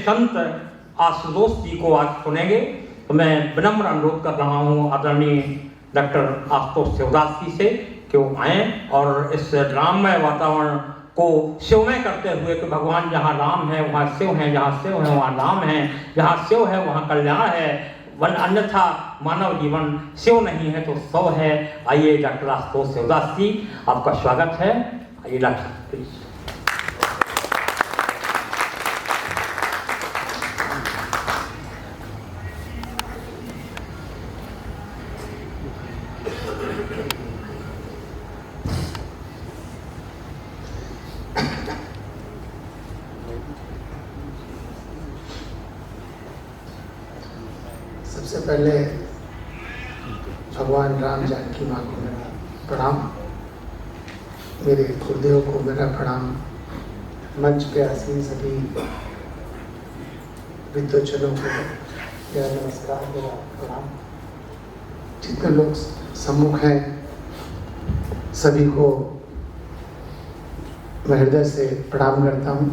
संत आशुतोष जी को आज सुनेंगे। तो मैं विनम्र अनुरोध कर रहा हूँ आदरणीय डॉक्टर आशुतोष शिवदास जी से कि वो आएँ और इस राममय वातावरण को शिवमय करते हुए कि भगवान जहाँ राम है वहाँ शिव है, जहाँ शिव है वहाँ राम है, जहाँ शिव है वहाँ कल्याण है, वन अन्यथा मानव जीवन शिव नहीं है तो सौ है। आइए डॉक्टर आशुतोष शिवदास जी, आपका स्वागत है। आइए डॉक्टर प्लीज। सबसे पहले भगवान राम जानकी माँ को मेरा प्रणाम, मेरे गुरुदेव को मेरा प्रणाम, मंच पे आसीन सभी विद्वजनों को मेरा नमस्कार, मेरा प्रणाम। जितने लोग सम्मुख हैं सभी को मैं हृदय से प्रणाम करता हूँ।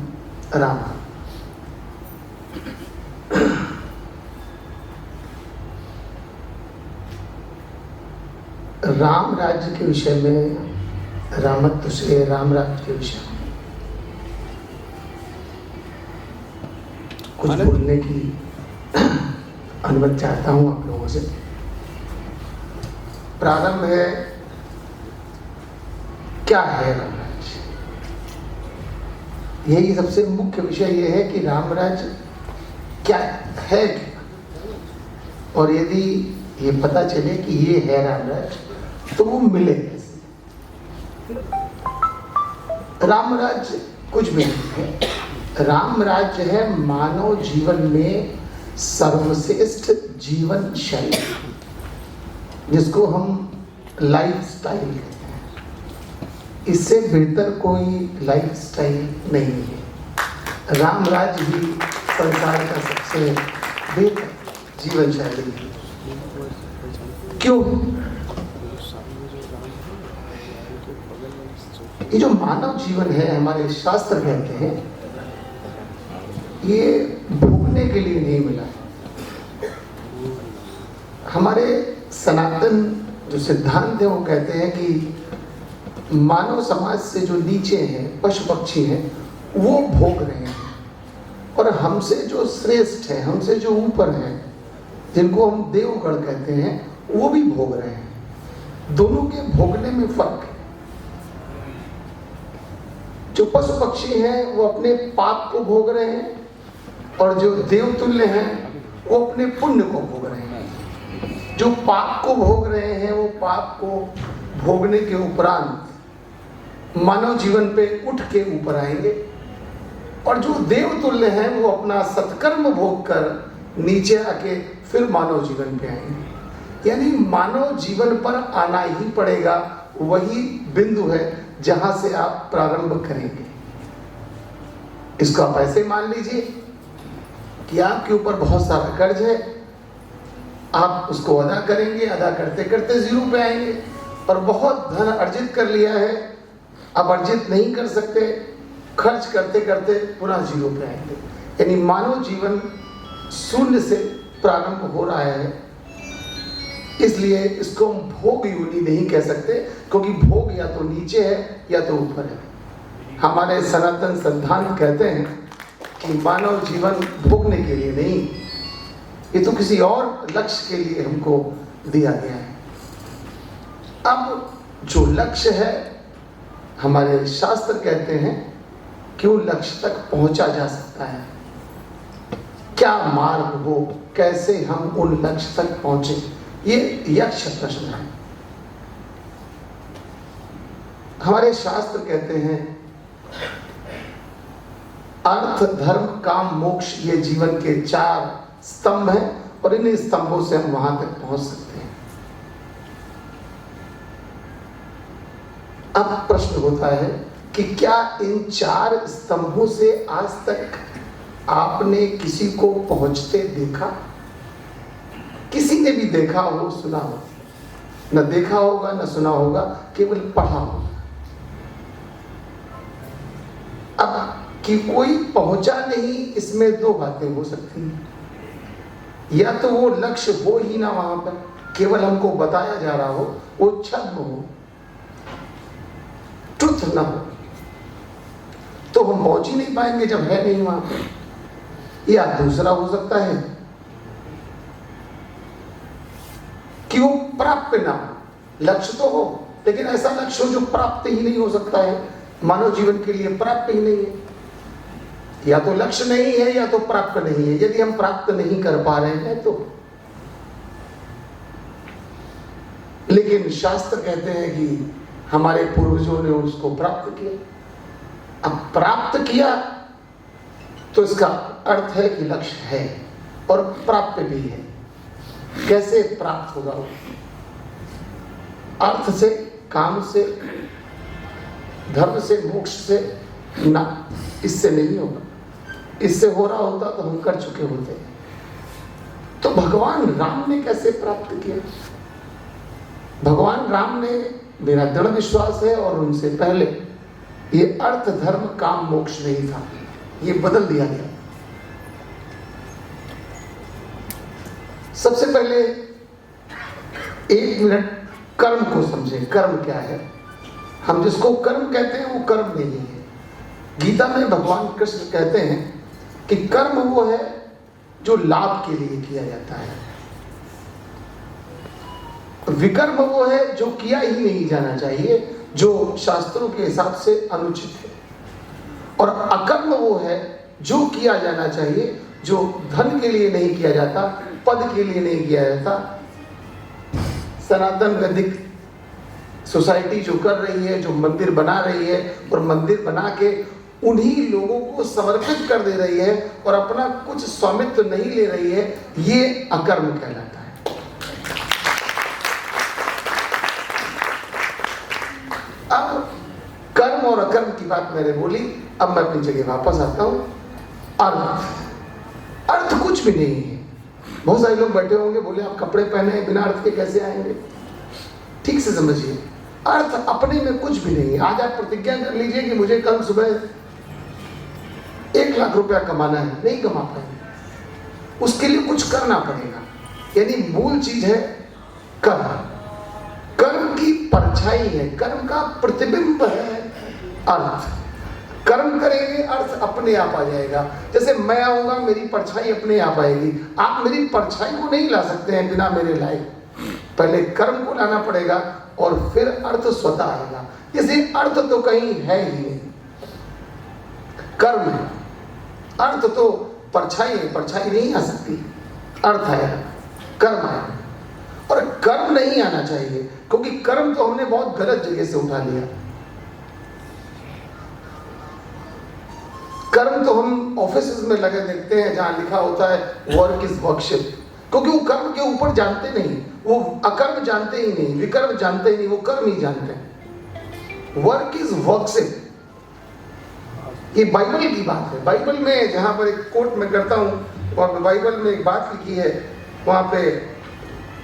राम राम राज्य के विषय में, रामत्व से राम राज्य के विषय में कुछ बोलने की अनुमति चाहता हूं आप लोगों से। प्रारंभ है, क्या है राम राज्य? यही सबसे मुख्य विषय यह है कि राम राज्य क्या है, और यदि ये पता चले कि ये है राम राज्य तो वो मिले कैसे। राम राज्य कुछ भी नहीं है। राम राज्य है मानव जीवन में सर्वश्रेष्ठ जीवन शैली, जिसको हम लाइफ स्टाइल कहते हैं। इससे बेहतर कोई लाइफ स्टाइल नहीं है। राम राज्य ही संसार का सबसे बेहतर जीवन शैली है। क्यों? ये जो मानव जीवन है, हमारे शास्त्र कहते हैं, ये भोगने के लिए नहीं मिला है। हमारे सनातन जो सिद्धांत है वो कहते हैं कि मानव समाज से जो नीचे हैं, पशु पक्षी हैं, वो भोग रहे हैं, और हमसे जो श्रेष्ठ है, हमसे जो ऊपर हैं, जिनको हम देवगण कहते हैं, वो भी भोग रहे हैं। दोनों के भोगने में फर्क है। जो पशु पक्षी हैं वो अपने पाप को भोग रहे हैं, और जो देवतुल्य हैं वो अपने पुण्य को भोग रहे हैं। जो पाप को भोग रहे हैं वो पाप को भोगने के उपरांत मानव जीवन पे उठ के ऊपर आएंगे, और जो देवतुल्य हैं वो अपना सत्कर्म भोग कर नीचे आके फिर मानव जीवन पे आएंगे। यानी मानव जीवन पर आना ही पड़ेगा, वही बिंदु है जहां से आप प्रारंभ करेंगे। इसको आप ऐसे मान लीजिए कि आपके ऊपर बहुत सारा कर्ज है, आप उसको अदा करेंगे, अदा करते करते जीरो पे आएंगे, और बहुत धन अर्जित कर लिया है, अब अर्जित नहीं कर सकते, खर्च करते करते पुनः जीरो पे आएंगे। यानी मानव जीवन शून्य से प्रारंभ हो रहा है। इसलिए इसको हम भोग योनि नहीं कह सकते, क्योंकि भोग या तो नीचे है या तो ऊपर है। हमारे सनातन सिद्धांत कहते हैं कि मानव जीवन भोगने के लिए नहीं, ये तो किसी और लक्ष्य के लिए हमको दिया गया है। अब जो लक्ष्य है, हमारे शास्त्र कहते हैं कि उन लक्ष्य तक पहुंचा जा सकता है। क्या मार्ग हो, कैसे हम उन लक्ष्य तक पहुंचे, ये यक्ष प्रश्न है। हमारे शास्त्र कहते हैं अर्थ, धर्म, काम, मोक्ष, ये जीवन के 4 स्तंभ हैं, और इन स्तंभों से हम वहां तक पहुंच सकते हैं। अब प्रश्न होता है कि क्या इन 4 स्तंभों से आज तक आपने किसी को पहुंचते देखा? किसी ने भी देखा हो, सुना हो? न देखा होगा, न सुना होगा, केवल पढ़ा होगा। अब कि कोई पहुंचा नहीं, इसमें दो बातें हो सकती हैं। या तो वो लक्ष्य हो ही ना वहां पर, केवल हमको बताया जा रहा हो, वो छद्म हो, ट्रुथ ना हो, तो हम पहुंच ही नहीं पाएंगे जब है नहीं वहां पर। या दूसरा हो सकता है कि वो प्राप्त ना हो, लक्ष्य तो हो लेकिन ऐसा लक्ष्य हो जो प्राप्त ही नहीं हो सकता है, मानव जीवन के लिए प्राप्त ही नहीं है। या तो लक्ष्य नहीं है या तो प्राप्त नहीं है। यदि हम प्राप्त नहीं कर पा रहे हैं तो, लेकिन शास्त्र कहते हैं कि हमारे पूर्वजों ने उसको प्राप्त किया। अब प्राप्त किया तो इसका अर्थ है कि लक्ष्य है और प्राप्त भी है। कैसे प्राप्त होगा वो? अर्थ से, काम से, धर्म से, मोक्ष से ना, इससे नहीं होगा। इससे हो रहा होता तो हम कर चुके होते। तो भगवान राम ने कैसे प्राप्त किया? भगवान राम ने, मेरा दृढ़ विश्वास है और उनसे पहले, ये अर्थ धर्म काम मोक्ष नहीं था, ये बदल दिया गया। सबसे पहले 1 मिनट कर्म को समझे। कर्म क्या है? हम जिसको कर्म कहते हैं वो कर्म नहीं है। गीता में भगवान कृष्ण कहते हैं कि कर्म वो है जो लाभ के लिए किया जाता है, विकर्म वो है जो किया ही नहीं जाना चाहिए, जो शास्त्रों के हिसाब से अनुचित है, और अकर्म वो है जो किया जाना चाहिए, जो धन के लिए नहीं किया जाता, पद के लिए नहीं किया जाता। सनातन वैदिक सोसाइटी जो कर रही है, जो मंदिर बना रही है और मंदिर बना के उन्हीं लोगों को समर्पित कर दे रही है और अपना कुछ स्वामित्व नहीं ले रही है, ये अकर्म कहलाता है। अब कर्म और अकर्म की बात मैंने बोली, अब मैं अपनी जगह वापस आता हूं। अर्थ कुछ भी नहीं है। बहुत सारे लोग बैठे होंगे, बोले आप कपड़े पहने हैं बिना अर्थ के कैसे आएंगे? ठीक से समझिए, अर्थ अपने में कुछ भी नहीं है। आज आप प्रतिज्ञा कर लीजिए कि मुझे कल सुबह 1 लाख रुपया कमाना है, नहीं कमा पाएंगे। उसके लिए कुछ करना पड़ेगा। यानी मूल चीज है कर्म। कर्म की परछाई है, कर्म का प्रतिबिंब है अर्थ। कर्म करेंगे, अर्थ अपने आप आ जाएगा। जैसे मैं आऊंगा, मेरी परछाई अपने आप आएगी। आप मेरी परछाई को नहीं ला सकते हैं बिना मेरे लाए। पहले कर्म को लाना पड़ेगा और फिर अर्थ स्वतः आएगा। जैसे अर्थ तो कहीं है ही नहीं, कर्म है। अर्थ तो परछाई है, परछाई नहीं आ सकती, अर्थ आएगा, कर्म आएगा। और कर्म नहीं आना चाहिए, क्योंकि कर्म तो हमने बहुत गलत जगह से उठा लिया। कर्म तो हम ऑफिस में लगे देखते हैं जहां लिखा होता है वर्क इज वर्कशिप, क्योंकि वो कर्म के ऊपर जानते नहीं, वो अकर्म जानते ही नहीं, विकर्म जानते ही नहीं, वो कर्म ही जानते हैं। वर्क इज वर्कशिप, ये बाइबल की बात है। बाइबल में जहां पर एक कोट मैं करता हूं, वहां पे बाइबल में एक बात लिखी है, वहां पे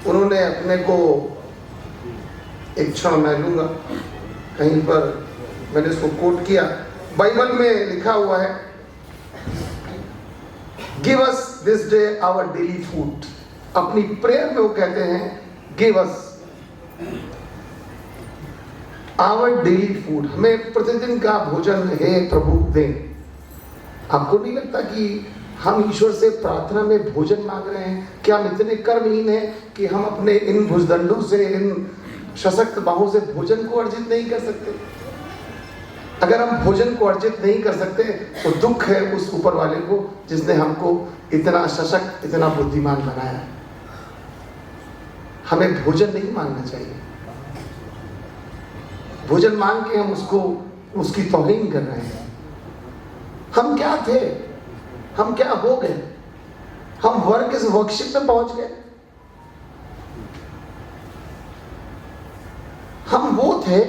उन्होंने अपने को, एक क्षण मैं लूंगा, कहीं पर मैंने इसको कोट किया। बाइबल में लिखा हुआ है, give us this day our daily food. अपनी प्रेयर में वो कहते हैं give us our daily food, हमें प्रतिदिन का भोजन हे प्रभु दें। आपको नहीं लगता कि हम ईश्वर से प्रार्थना में भोजन मांग रहे हैं? क्या हम इतने कर्महीन हैं कि हम अपने इन भुजदंडों से, इन सशक्त बाहों से भोजन को अर्जित नहीं कर सकते? अगर हम भोजन को अर्जित नहीं कर सकते तो दुख है उस ऊपर वाले को जिसने हमको इतना सशक्त, इतना बुद्धिमान बनाया। हमें भोजन नहीं मांगना चाहिए। भोजन मांग के हम उसको, उसकी तौहीन कर रहे हैं। हम क्या थे, हम क्या हो गए? हम वर्क इस वर्कशिप में पहुंच गए। हम वो थे,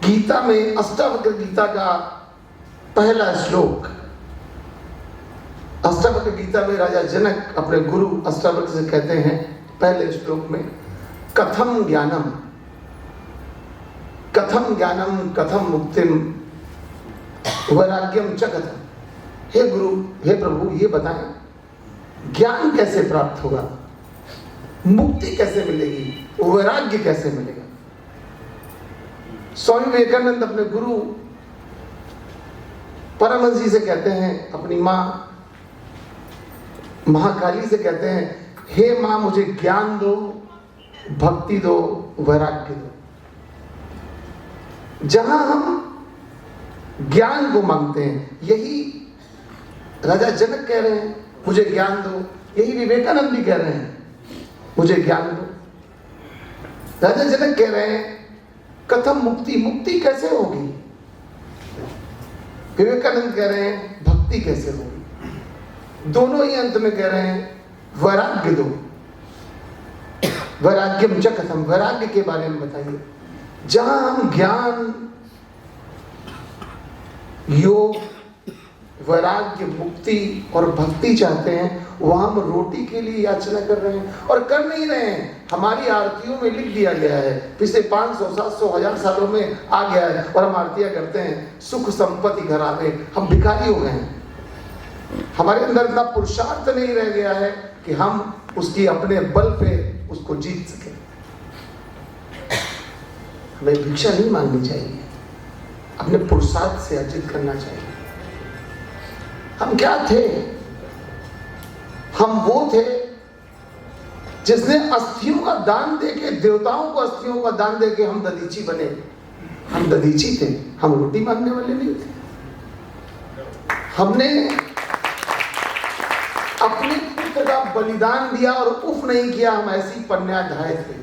गीता में अष्टावक्र गीता का पहला श्लोक, अष्टावक्र गीता में राजा जनक अपने गुरु अष्टावक्र से कहते हैं पहले श्लोक में, कथम ज्ञानम कथम ज्ञानम कथम मुक्तिम वैराग्यम च कथम। हे गुरु, हे प्रभु, ये बताएं ज्ञान कैसे प्राप्त होगा, मुक्ति कैसे मिलेगी, वैराग्य कैसे मिलेगा। स्वामी विवेकानंद अपने गुरु परमहंस जी से कहते हैं, अपनी माँ महाकाली से कहते हैं, हे माँ मुझे ज्ञान दो, भक्ति दो, वैराग्य दो। जहां हम ज्ञान को मांगते हैं, यही राजा जनक कह रहे हैं मुझे ज्ञान दो, यही विवेकानंद भी कह रहे हैं मुझे ज्ञान दो। राजा जनक कह रहे हैं कथम मुक्ति, मुक्ति कैसे होगी। विवेकानंद कह रहे हैं भक्ति कैसे होगी। दोनों ही अंत में कह रहे हैं वैराग्य दो, वैराग्यम च कथम, वैराग्य के बारे में बताइए। जहां हम ज्ञान, योग, वैराग्य, मुक्ति और भक्ति चाहते हैं, वहां हम रोटी के लिए याचना कर रहे हैं और कर नहीं रहे हैं। हमारी आरतियों में लिख दिया गया है, पिछले 500, 700, 1000 सालों में आ गया है, और हम आरतियां करते हैं सुख संपत्ति घर आवे। हम भिखारी हो गए हैं। हमारे अंदर इतना पुरुषार्थ नहीं रह गया है कि हम उसकी अपने बल पे उसको जीत सके। हमें भिक्षा नहीं मांगनी चाहिए, अपने पुरुषार्थ से अर्जित करना चाहिए। हम क्या थे? हम वो थे जिसने अस्थियों का दान देके, देवताओं को अस्थियों का दान देके हम दधीची बने। हम दधीची थे, हम रोटी मांगने वाले नहीं थे। हमने अपने पुत्र का बलिदान दिया और उफ नहीं किया, हम ऐसी पन्याध्याय थे।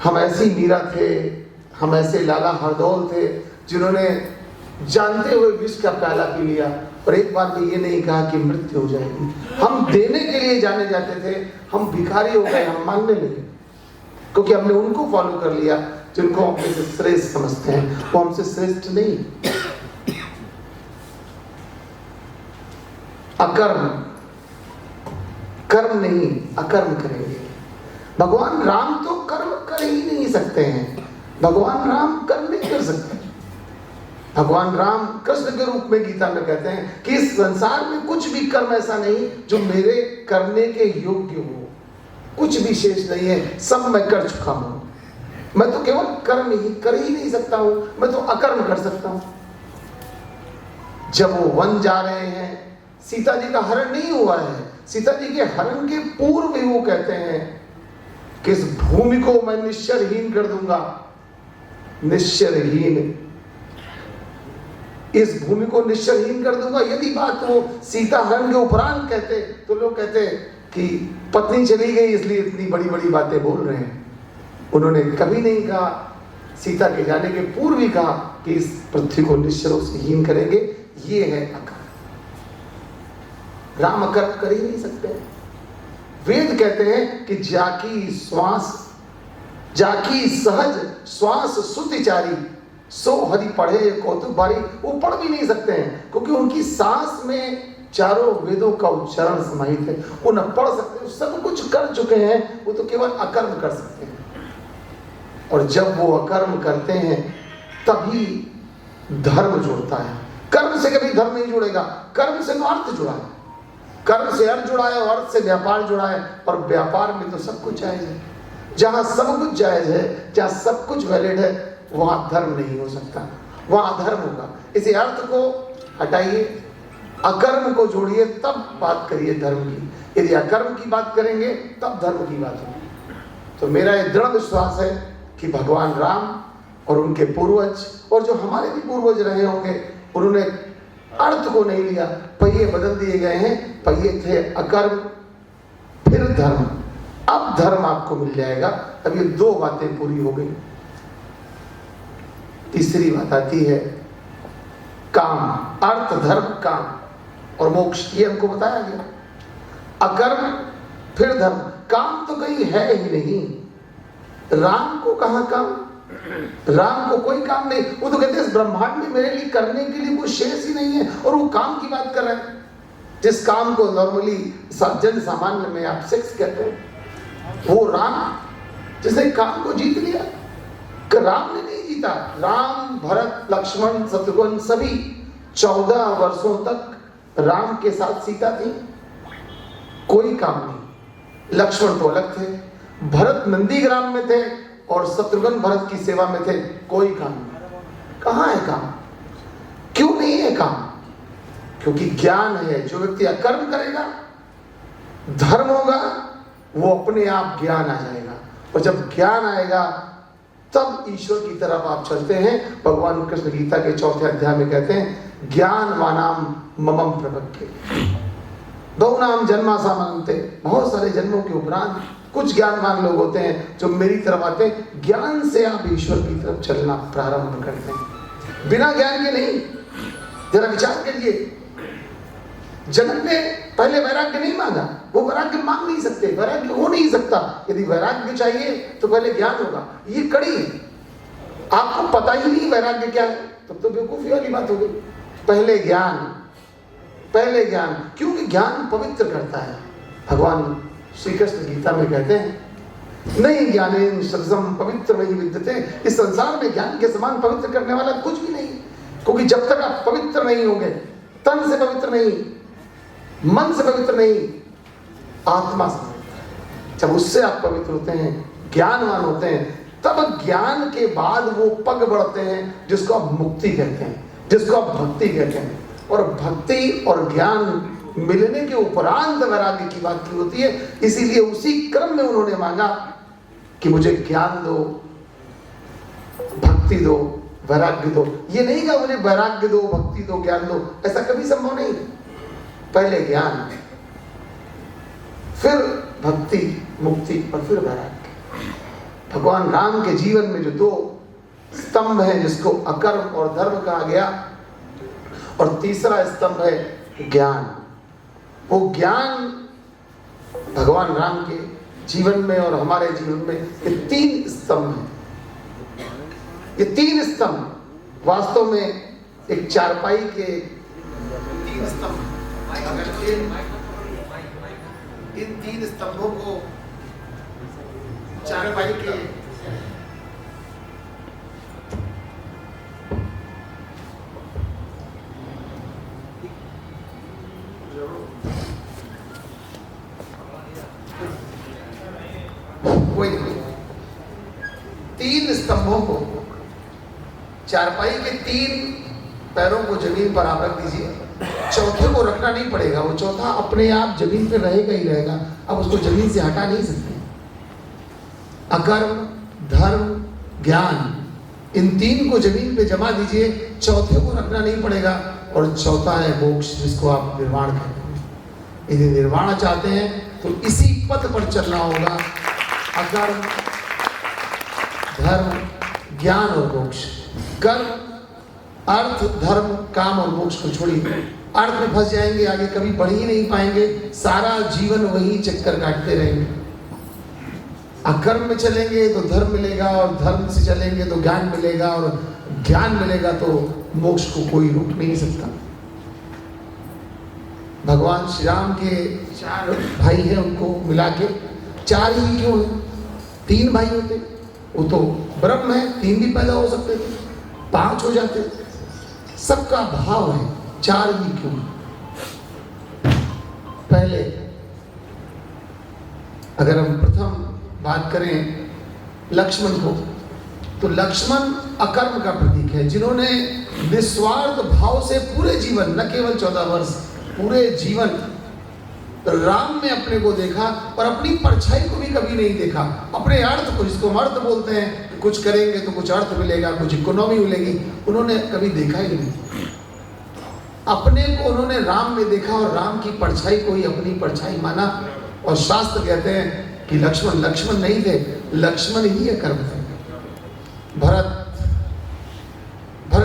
हम ऐसी मीरा थे, हम ऐसे लाला हरदौल थे जिन्होंने जानते हुए विष का प्याला पी लिया और एक बार भी ये नहीं कहा कि मृत्यु हो जाएगी। हम देने के लिए जाने जाते थे, हम भिखारी हो गए, हम मांगने लगे, क्योंकि हमने उनको फॉलो कर लिया जिनको हम अपने से श्रेष्ठ समझते हैं। वो हमसे श्रेष्ठ नहीं। अकर्म, कर्म नहीं, अकर्म करेंगे। भगवान राम तो कर्म कर ही नहीं सकते हैं। भगवान राम कर्म नहीं कर सकते। भगवान राम कृष्ण के रूप में गीता में कहते हैं कि इस संसार में कुछ भी कर्म ऐसा नहीं जो मेरे करने के योग्य हो। कुछ भी शेष नहीं है, सब मैं कर चुका हूं। मैं तो केवल कर्म ही कर ही नहीं सकता हूं, मैं तो अकर्म कर सकता हूं। जब वो वन जा रहे हैं, सीता जी का हरण नहीं हुआ है, सीता जी के हरण के पूर्व ही वो कहते हैं कि इस भूमि को मैं निश्चरहीन कर दूंगा। निश्चरहीन, इस भूमि को निश्चरहीन कर दूंगा। यदि बात वो सीता हरण के उपरांत कहते तो लोग कहते कि पत्नी चली गई इसलिए इतनी बड़ी बड़ी बातें बोल रहे हैं। उन्होंने कभी नहीं कहा, सीता के जाने के पूर्व ही कहा कि इस पृथ्वी को निश्चरों से हीन करेंगे। ये है अकर्म। राम अकर्म कर ही नहीं सकते। वेद कहते हैं कि जाकी श्वास, जाकी सहज श्वास सुतिचारी, सो हरि पढ़े कौतुक भारी। वो पढ़ भी नहीं सकते हैं क्योंकि उनकी सांस में चारों वेदों का उच्चारण समाहित है। वो न पढ़ सकते, सब कुछ कर चुके हैं, वो तो केवल अकर्म कर सकते हैं। और जब वो अकर्म करते हैं तभी धर्म जुड़ता है। कर्म से कभी धर्म नहीं जुड़ेगा, कर्म से तो अर्थ जुड़ा है। कर्म से अर्थ जुड़ा है और अर्थ से व्यापार जुड़ा है, और व्यापार में तो सब कुछ जायज है। जहां सब कुछ जायज है, जहां सब कुछ वैलिड है, वहां धर्म नहीं हो सकता, वहां अधर्म होगा। इसी अर्थ को हटाइए, अकर्म को जोड़िए, तब बात करिए धर्म की। यदि अकर्म की बात करेंगे तब धर्म की बात होगी। तो मेरा यह दृढ़ विश्वास है कि भगवान राम और उनके पूर्वज, और जो हमारे भी पूर्वज रहे होंगे, उन्होंने अर्थ को नहीं लिया, पहिए बदल दिए गए हैं। पहिए थे अकर्म, फिर धर्म, अब धर्म आपको मिल जाएगा। अब ये दो बातें पूरी हो गई। तीसरी बात आती है काम, अर्थ, धर्म, काम और मोक्ष। ये हमको बताया गया। अकर्म फिर धर्म, काम तो कहीं है ही नहीं। राम को कहां काम? राम को कोई काम नहीं। वो तो कहते हैं इस ब्रह्मांड में मेरे लिए करने के लिए कोई शेष ही नहीं है, और वो काम की बात कर रहे हैं। जिस काम को नॉर्मली जन सामान्य में आप सेक्स कहते हैं, वो राम जिसने काम को जीत लिया। कि राम ने नहीं जीता, राम, भरत, लक्ष्मण, शत्रुघ्न सभी 14 वर्षों तक राम के साथ सीता थी, कोई काम नहीं। लक्ष्मण तो अलग थे, भरत नंदीग्राम में थे और शत्रुघ्न भरत की सेवा में थे, कोई काम नहीं। कहां है काम? क्यों नहीं है काम? क्योंकि ज्ञान है। जो व्यक्ति अकर्म करेगा, धर्म होगा, वो अपने आप ज्ञान आ जाएगा, और जब ज्ञान आएगा तब ईश्वर की तरफ आप चलते हैं। भगवान कृष्ण गीता के 4थे अध्याय में कहते हैं, ज्ञानवानाम ममम प्रपद्ये बहुनाम जन्मासा मनन्ते। बहुत सारे जन्मों के उपरांत कुछ ज्ञानवान लोग होते हैं जो मेरी तरफ आते हैं। ज्ञान से आप ईश्वर की तरफ चलना प्रारंभ करते हैं, बिना ज्ञान के नहीं। जरा विचार करिए, जनक ने पहले वैराग्य नहीं मांगा, वो वैराग्य मांग नहीं सकते, वैराग्य हो नहीं सकता। यदि वैराग्य चाहिए तो पहले ज्ञान होगा। ये कड़ी है, आपको पता ही नहीं वैराग्य क्या है, तब तो बेवकूफी वाली बात हो गई। पहले ज्ञान, पहले ज्ञान, क्योंकि ज्ञान पवित्र करता है। भगवान श्री कृष्ण गीता में कहते हैं, नहीं ज्ञानेन सदसम पवित्र वही विद्यते। इस संसार में ज्ञान के समान पवित्र करने वाला कुछ भी नहीं, क्योंकि जब तक आप पवित्र नहीं होंगे, तन से पवित्र नहीं, मन से पवित्र नहीं, आत्मा से पवित्र, जब उससे आप पवित्र होते हैं, ज्ञानवान होते हैं, तब ज्ञान के बाद वो पग बढ़ते हैं जिसको आप मुक्ति कहते हैं, जिसको आप भक्ति कहते हैं। और भक्ति और ज्ञान मिलने के उपरांत वैराग्य की बात की होती है। इसीलिए उसी क्रम में उन्होंने मांगा कि मुझे ज्ञान दो, भक्ति दो, वैराग्य दो। ये नहीं कहा मुझे वैराग्य दो, भक्ति दो, ज्ञान दो, ऐसा कभी संभव नहीं। पहले ज्ञान, फिर भक्ति, मुक्ति और फिर वैराग्य। भगवान राम के जीवन में जो 2 स्तंभ है, जिसको अकर्म और धर्म कहा गया, और तीसरा स्तंभ है ज्ञान। वो ज्ञान भगवान राम के जीवन में और हमारे जीवन में ये 3 स्तंभ हैं। ये 3 स्तंभ वास्तव में एक चारपाई के 3 स्तंभ। अगर इन 3 स्तंभों को चारपाई के कोई 3 स्तंभों को, चारपाई के 3 पैरों को जमीन पर आप रख दीजिए। चौथे को रखना नहीं पड़ेगा, वो चौथा अपने आप जमीन पर रहेगा ही रहेगा, अब उसको जमीन से हटा नहीं सकते। अकर्म, धर्म, ज्ञान, इन 3 को जमीन पे जमा दीजिए, चौथे को रखना नहीं पड़ेगा। और चौथा है मोक्ष, जिसको आप निर्वाण कहते हैं। यदि निर्वाण चाहते हैं तो इसी पथ पर चलना होगा। अकर्म, धर्म, ज्ञान और मोक्ष। कर्म, अर्थ, धर्म, काम और मोक्ष को छोड़िए। अर्थ में फंस जाएंगे, आगे कभी बढ़ ही नहीं पाएंगे, सारा जीवन वही चक्कर काटते रहेंगे। अकर्म में चलेंगे तो धर्म मिलेगा, और धर्म से चलेंगे तो ज्ञान मिलेगा, और ज्ञान मिलेगा तो मोक्ष को कोई रोक नहीं सकता। भगवान श्री राम के 4 भाई हैं, उनको मिला के 4 ही क्यों है? 3 भाई होते, वो तो ब्रह्म है, 3 भी पैदा हो सकते थे, 5 हो जाते। सबका भाव है, 4 ही क्यों? पहले अगर हम प्रथम बात करें लक्ष्मण को, तो लक्ष्मण अकर्म का प्रतीक है, जिन्होंने निस्वार्थ भाव से पूरे जीवन, न केवल 14 वर्ष, पूरे जीवन राम में अपने को देखा और अपनी परछाई को भी कभी नहीं देखा। अपने अर्थ को, जिसको हम अर्थ बोलते हैं कि कुछ करेंगे तो कुछ अर्थ मिलेगा, कुछ इकोनॉमी मिलेगी, उन्होंने कभी देखा ही नहीं। अपने को उन्होंने राम में देखा और राम की परछाई को ही अपनी परछाई माना। और शास्त्र कहते हैं कि लक्ष्मण लक्ष्मण नहीं थे, लक्ष्मण ही अकर्म थे। भरत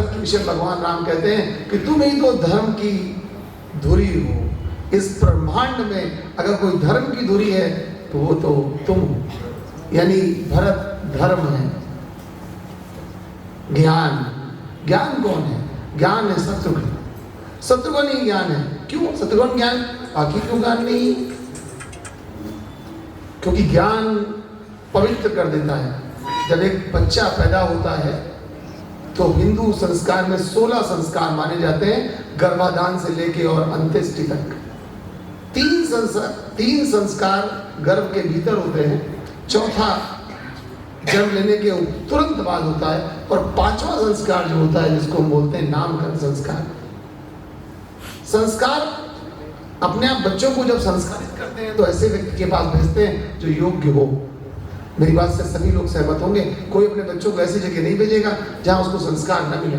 के विषय भगवान राम कहते हैं कि तुम ही तो धर्म की धुरी हो। इस ब्रह्मांड में अगर कोई धर्म की धुरी है तो वो तो तुम हो। यानी भरत धर्म है। ज्ञान कौन है? ज्ञान है शत्रुघ्न। शत्रुघ्न ही ज्ञान है। क्यों शत्रुघ्न ज्ञान, बाकी क्यों ज्ञान नहीं? क्योंकि ज्ञान पवित्र कर देता है। जब एक बच्चा पैदा होता है तो हिंदू संस्कार में 16 संस्कार माने जाते हैं, गर्भाधान से लेके और अंत्येष्टि तक। 3 संस्कार गर्भ के भीतर होते हैं, चौथा जन्म लेने के तुरंत बाद होता है, और 5वां संस्कार जो होता है जिसको हम बोलते हैं नामकरण संस्कार। संस्कार अपने आप बच्चों को जब संस्कारित करते हैं तो ऐसे व्यक्ति के पास भेजते हैं जो योग्य हो। मेरी बात से सभी लोग सहमत होंगे। कोई अपने बच्चों को ऐसी जगह नहीं भेजेगा जहां उसको संस्कार न मिले।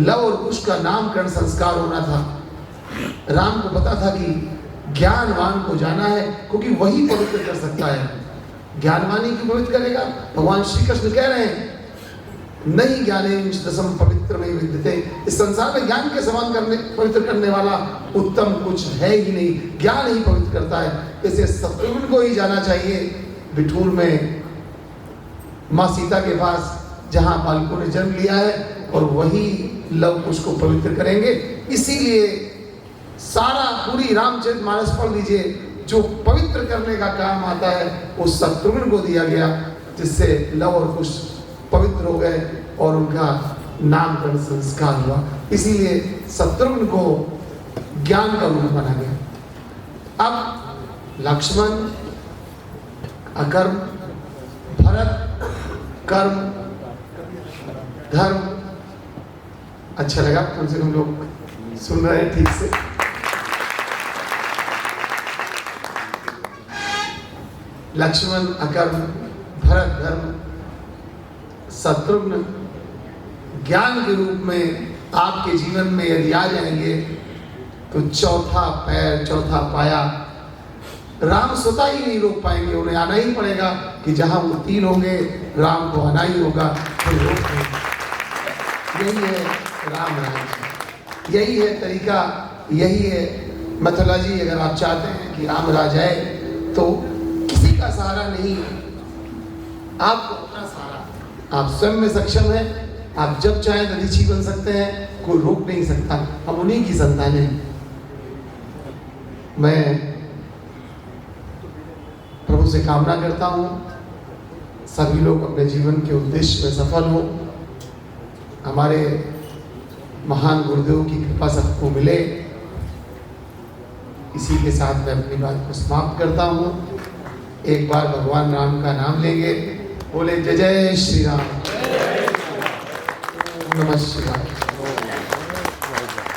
लव और कुश का नामकरण संस्कार होना था। राम को पता था कि ज्ञानवान को जाना है, क्योंकि वही पवित्र कर सकता है। ज्ञानवान ही क्यों पवित्र करेगा? भगवान श्री कृष्ण कह रहे हैं नहीं ज्ञानेन दसम पवित्र नहीं विद्यते। इस संसार में ज्ञान के समान पवित्र करने वाला उत्तम कुछ है ही नहीं। ज्ञान ही पवित्र करता है। इसे शत्रुघ्न को ही जाना चाहिए बिठूर में माँ सीता के पास, जहां बालकों ने जन्म लिया है, और वही लव कुश को पवित्र करेंगे। इसीलिए सारा पूरी रामचरितमानस पढ़ लीजिए, जो पवित्र करने का काम आता है वो शत्रुघ्न को दिया गया, जिससे लव और कुश पवित्र हो गए और उनका नामकरण संस्कार हुआ। इसीलिए शत्रुघ्न को ज्ञान का रूप माना गया। अब लक्ष्मण अकर्म, भरत कर्म धर्म। अच्छा लगा, कम से कम लोग सुन रहे हैं ठीक से। लक्ष्मण अकर्म, भरत धर्म, शत्रुघ्न ज्ञान के रूप में आपके जीवन में यदि आ जाएंगे तो चौथा पैर, चौथा पाया राम स्वतः ही नहीं रोक पाएंगे। उन्हें आना ही पड़ेगा कि जहां वो 3 होंगे राम को आना ही होगा। यही है राम राज्य, यही है तरीका, यही है मैथोलॉजी। अगर आप चाहते हैं कि राम राज आए तो किसी का सहारा नहीं, आपको अपना सहारा। आप स्वयं में सक्षम हैं, आप जब चाहें दधीची बन सकते हैं, कोई रोक नहीं सकता। हम उन्हीं की संतान हैं। मैं प्रभु से कामना करता हूं सभी लोग अपने जीवन के उद्देश्य में सफल हो, हमारे महान गुरुदेव की कृपा सबको मिले। इसी के साथ मैं अपनी बात को समाप्त करता हूं। एक बार भगवान राम का नाम लेंगे, बोले जय जय श्री राम, नमः शिवाय।